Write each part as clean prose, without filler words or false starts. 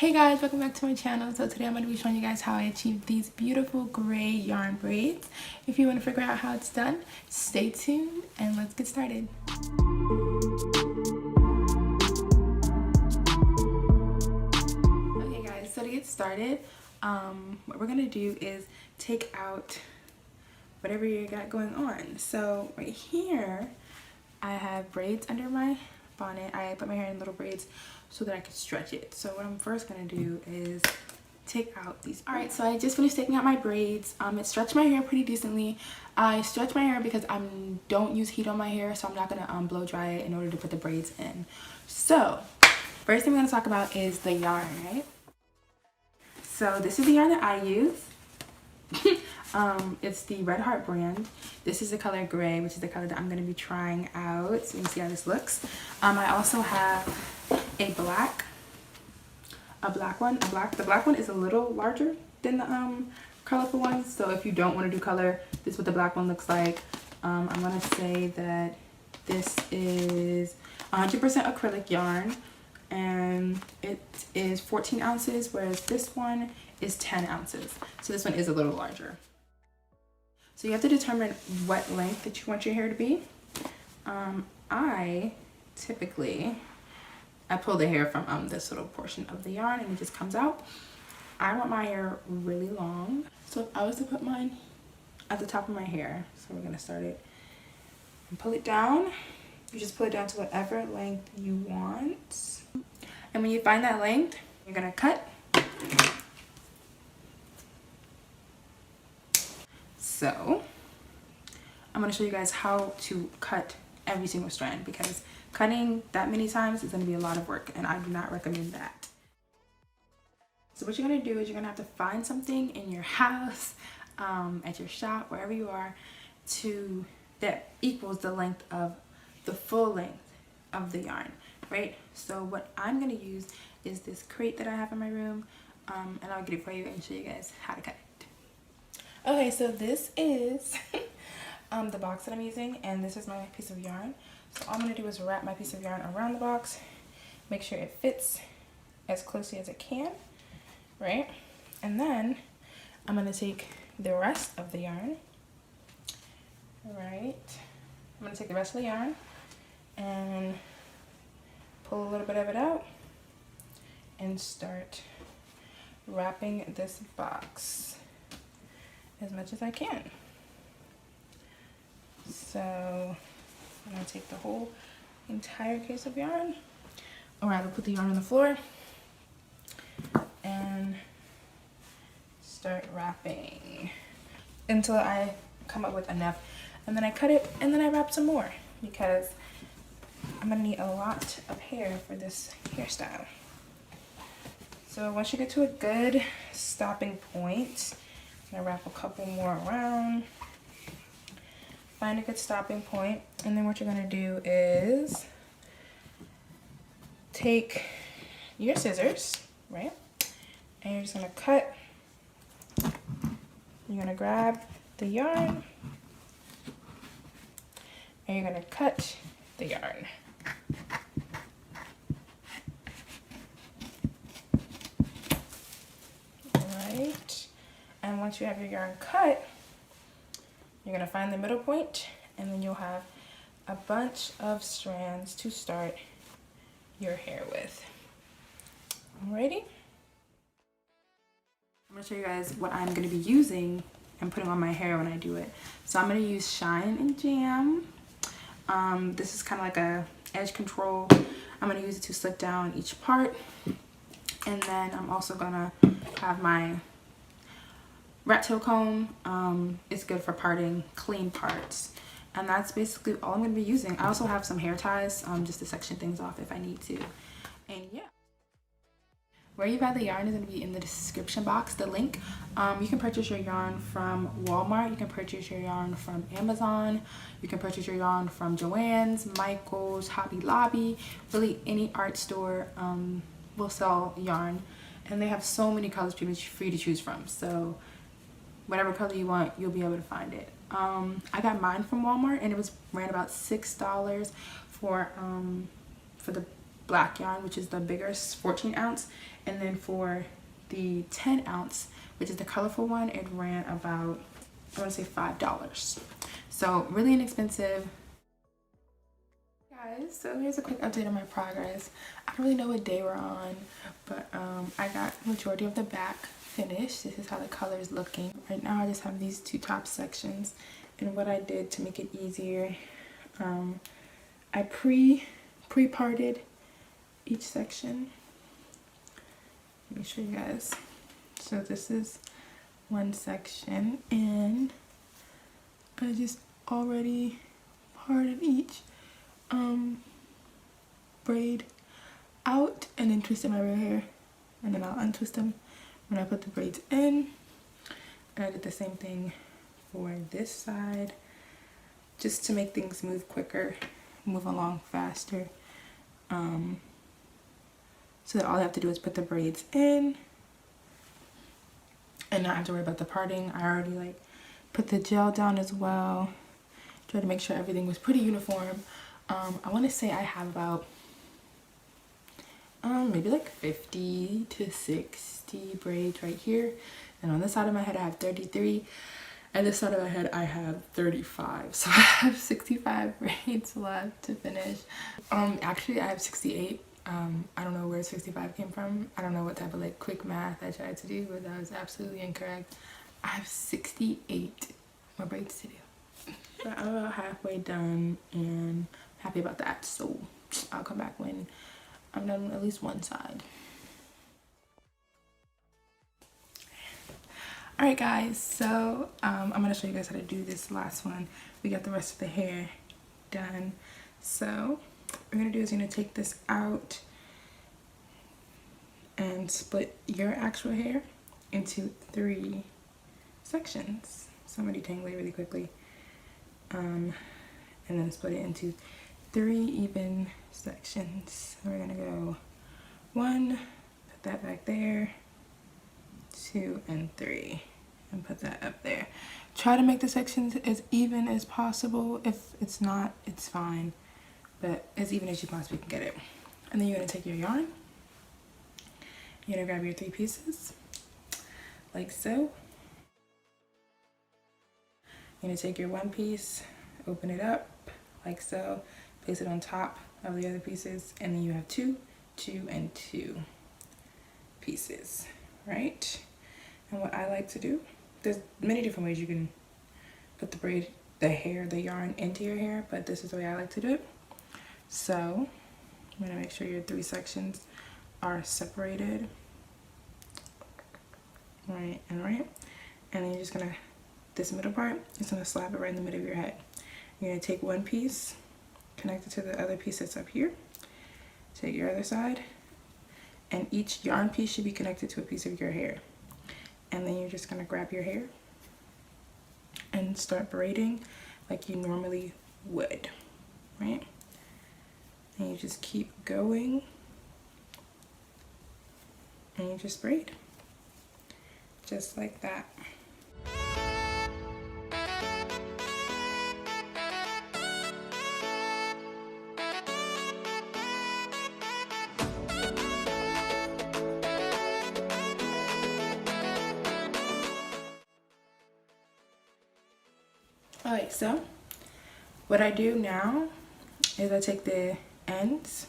Hey guys, welcome back to my channel. So today I'm going to be showing you guys how I achieved these beautiful gray yarn braids. If you want to figure out how it's done, stay tuned and let's get started. Okay guys, so to get started, what we're going to do is take out whatever you got going on. So right here, I have braids under my bonnet. I put my hair in little braids so that I could stretch it. So what I'm first gonna do is take out these. All right, so I just finished taking out my braids. It stretched my hair pretty decently. I stretch my hair because I don't use heat on my hair, so I'm not gonna blow dry it in order to put the braids in. So first thing we're gonna talk about is the yarn, right? So this is the yarn that I use. It's the Red Heart brand. This is the color gray, which is the color that I'm going to be trying out, so you can see how this looks. I also have a black one. The black one is a little larger than the colorful one, so if you don't want to do color, this is what the black one looks like. I'm going to say that this is 100% acrylic yarn, and it is 14 ounces, whereas this one is 10 ounces. So this one is a little larger. So you have to determine what length that you want your hair to be. I pull the hair from this little portion of the yarn and it just comes out. I want my hair really long. So if I was to put mine at the top of my hair, so we're gonna start it and pull it down. You just pull it down to whatever length you want. And when you find that length, you're gonna cut. So I'm going to show you guys how to cut every single strand, because cutting that many times is going to be a lot of work and I do not recommend that. So what you're going to do is you're going to have to find something in your house, at your shop, wherever you are, that equals the length of the full length of the yarn, right? So what I'm going to use is this crate that I have in my room, and I'll get it for you and show you guys how to cut it. Okay, so this is the box that I'm using, and this is my piece of yarn. So all I'm going to do is wrap my piece of yarn around the box, make sure it fits as closely as it can, right? And then I'm going to take the rest of the yarn, right? I'm going to take the rest of the yarn and pull a little bit of it out and start wrapping this box as much as I can. So I'm gonna take the whole entire case of yarn, or rather put the yarn on the floor and start wrapping until I come up with enough, and then I cut it and then I wrap some more, because I'm gonna need a lot of hair for this hairstyle. So once you get to a good stopping point, I'm gonna wrap a couple more around, find a good stopping point, and then what you're gonna do is take your scissors, right? And you're just gonna cut. You're gonna grab the yarn and you're gonna cut the yarn. Right. And once you have your yarn cut, you're going to find the middle point, and then you'll have a bunch of strands to start your hair with. Alrighty? I'm going to show you guys what I'm going to be using and putting on my hair when I do it. So I'm going to use Shine and Jam. This is kind of like a edge control. I'm going to use it to slick down each part. And then I'm also going to have my rat tail comb. It's good for parting clean parts, and that's basically all I'm going to be using. I also have some hair ties, just to section things off if I need to. And yeah, where you buy the yarn is going to be in the description box, the link. You can purchase your yarn from Walmart, you can purchase your yarn from Amazon, you can purchase your yarn from Joann's, Michael's, Hobby Lobby. Really any art store will sell yarn, and they have so many colors for you to choose from. So whatever color you want, you'll be able to find it. I got mine from Walmart, and it ran about $6 for the black yarn, which is the bigger 14 ounce, and then for the 10 ounce, which is the colorful one, it ran about, I want to say $5. So really inexpensive. Guys, so here's a quick update on my progress. I don't really know what day we're on, but I got majority of the back finished. This is how the color is looking. Right now I just have these two top sections, and what I did to make it easier, I pre-parted each section. Let me show you guys. So this is one section, and I just already parted each braid out and then twisted my real hair, and then I'll untwist them when I put the braids in. And I did the same thing for this side, just to make things move quicker, move along faster, so that all I have to do is put the braids in and not have to worry about the parting. I already like put the gel down as well, tried to make sure everything was pretty uniform. I want to say I have about maybe like 50 to 60 braids right here, and on this side of my head I have 33, and this side of my head I have 35, so I have 65 braids left to finish. Actually I have 68. I don't know where 65 came from. I don't know what type of like quick math I tried to do, but that was absolutely incorrect. I have 68 more braids to do. So I'm about halfway done and happy about that, so I'll come back when I'm done with at least one side. Alright guys, so I'm going to show you guys how to do this last one. We got the rest of the hair done. So what we're going to do is you're going to take this out and split your actual hair into 3 sections. So I'm going to detangle it really quickly. And then split it into 3 even sections. So we're going to go 1, put that back there, 2 and 3, and put that up there. Try to make the sections as even as possible. If it's not, it's fine, but as even as you possibly can get it. And then you're going to take your yarn, you're going to grab your 3 pieces like so. You're going to take your 1 piece, open it up like so, place it on top of the other pieces, and then you have 2, 2 and 2 pieces, right? And what I like to do, there's many different ways you can put the braid, the yarn into your hair, but this is the way I like to do it. So I'm going to make sure your 3 sections are separated, right and right, and then you're just gonna, this middle part, just gonna slap it right in the middle of your head. You're gonna take 1 piece, connect it to the other piece that's up here, take your other side, and each yarn piece should be connected to a piece of your hair. And then you're just gonna grab your hair and start braiding like you normally would, right? And you just keep going, and you just braid, just like that. Alright, so what I do now is I take the ends,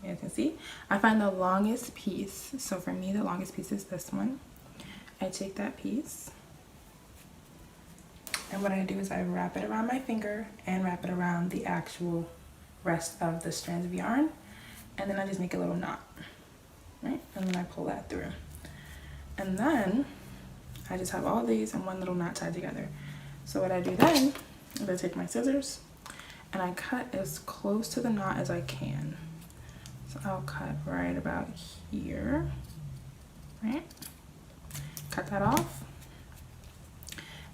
you can see, I find the longest piece. So for me, the longest piece is this one. I take that piece, and what I do is I wrap it around my finger and wrap it around the actual rest of the strands of yarn, and then I just make a little knot, right? And then I pull that through, and then I just have all these in one little knot tied together. So what I do then is I take my scissors and I cut as close to the knot as I can. So I'll cut right about here, right? Cut that off.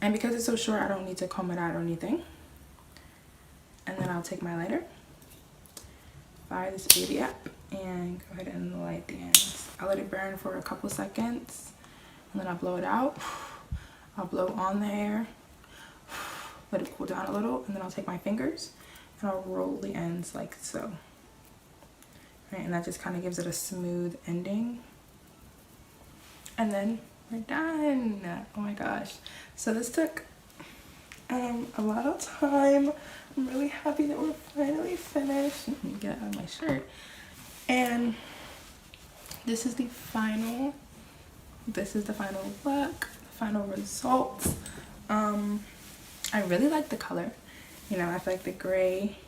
And because it's so short, I don't need to comb it out or anything. And then I'll take my lighter, fire this baby up, and go ahead and light the ends. I'll let it burn for a couple seconds, and then I'll blow it out. I'll blow on the hair, let it cool down a little, and then I'll take my fingers and I'll roll the ends like so. right? And that just kind of gives it a smooth ending. And then we're done. Oh my gosh. So this took a lot of time. I'm really happy that we're finally finished. Let me get out of my shirt. And this is the final look, final results. I really like the color. You know, I feel like the gray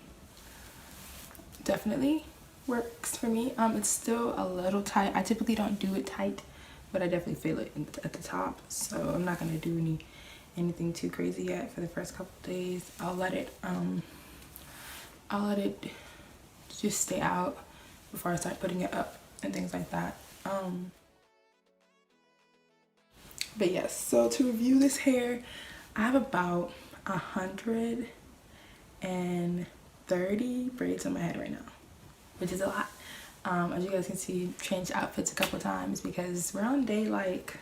definitely works for me. It's still a little tight. I typically don't do it tight, but I definitely feel it at the top. So I'm not gonna do anything too crazy yet for the first couple days. I'll let it just stay out before I start putting it up and things like that. But yes, so to review this hair, I have about 130 braids on my head right now, which is a lot. As you guys can see, changed outfits a couple times because we're on day, like,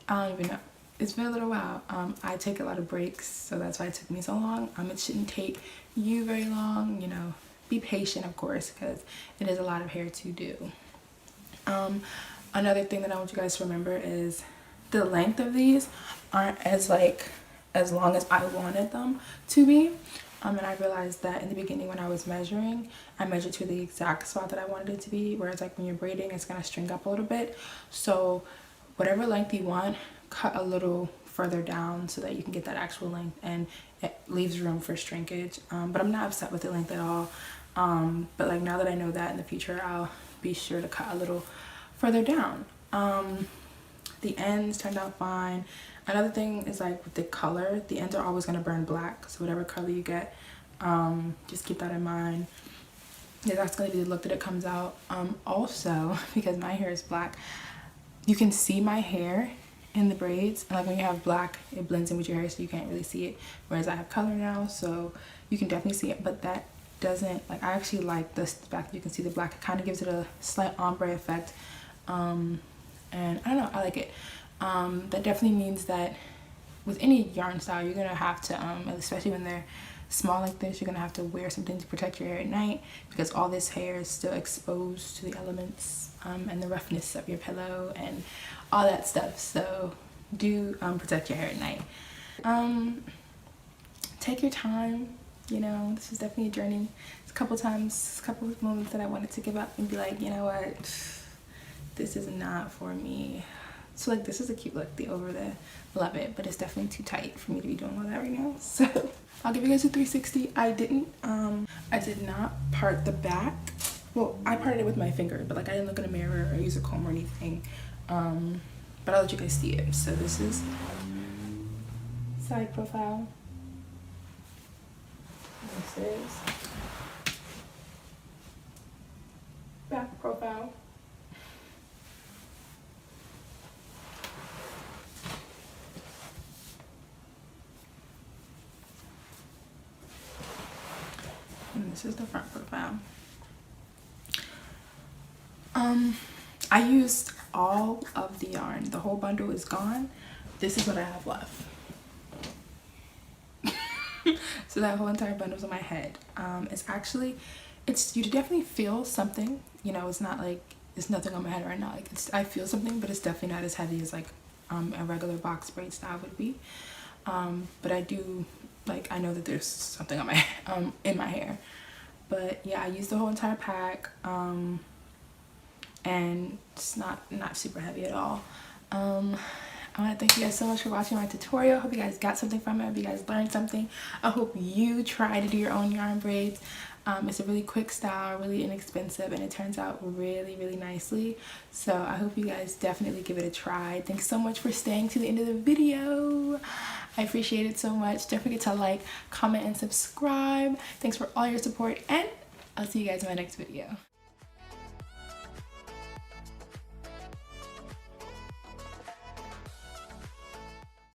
I don't even know. It's been a little while. I take a lot of breaks, so that's why it took me so long. It shouldn't take you very long, you know. Be patient, of course, because it is a lot of hair to do. Another thing that I want you guys to remember is the length of these aren't as long as I wanted them to be. And I realized that in the beginning when I was measuring, I measured to the exact spot that I wanted it to be, whereas like when you're braiding, it's gonna string up a little bit. So whatever length you want, cut a little further down so that you can get that actual length, and it leaves room for shrinkage. But I'm not upset with the length at all. But like now that I know that, in the future I'll be sure to cut a little further down. The ends turned out fine. Another thing is like with the color, the ends are always going to burn black, so whatever color you get, just keep that in mind. Yeah, that's going to be the look that it comes out. Also, because my hair is black, you can see my hair in the braids, and like when you have black, it blends in with your hair, so you can't really see it, whereas I have color now, so you can definitely see it. But that doesn't, like, I actually like this fact that you can see the black. It kind of gives it a slight ombre effect, and I don't know, I like it. That definitely means that with any yarn style, you're gonna have to, especially when they're small like this, you're gonna have to wear something to protect your hair at night, because all this hair is still exposed to the elements, and the roughness of your pillow and all that stuff. So do protect your hair at night. Take your time. You know, this is definitely a journey. It's a couple of moments that I wanted to give up and be like, you know what, this is not for me. So like, this is a cute look, the over there, love it, but it's definitely too tight for me to be doing all that right now. So I'll give you guys a 360. I did not part the back. Well, I parted it with my finger, but like I didn't look in a mirror or use a comb or anything. But I'll let you guys see it. So this is side profile. This is back profile. And this is the front profile. I used all of the yarn. The whole bundle is gone. This is what I have left. So that whole entire bundle's on my head. You definitely feel something. You know, it's not like there's nothing on my head right now. Like I feel something, but it's definitely not as heavy as like a regular box braid style would be. But I do, like, I know that there's something on my in my hair. But yeah, I used the whole entire pack, and it's not super heavy at all. I want to thank you guys so much for watching my tutorial. I hope you guys got something from it. I hope you guys learned something. I hope you try to do your own yarn braids. It's a really quick style, really inexpensive, and it turns out really, really nicely. So I hope you guys definitely give it a try. Thanks so much for staying to the end of the video. I appreciate it so much. Don't forget to like, comment, and subscribe. Thanks for all your support, and I'll see you guys in my next video.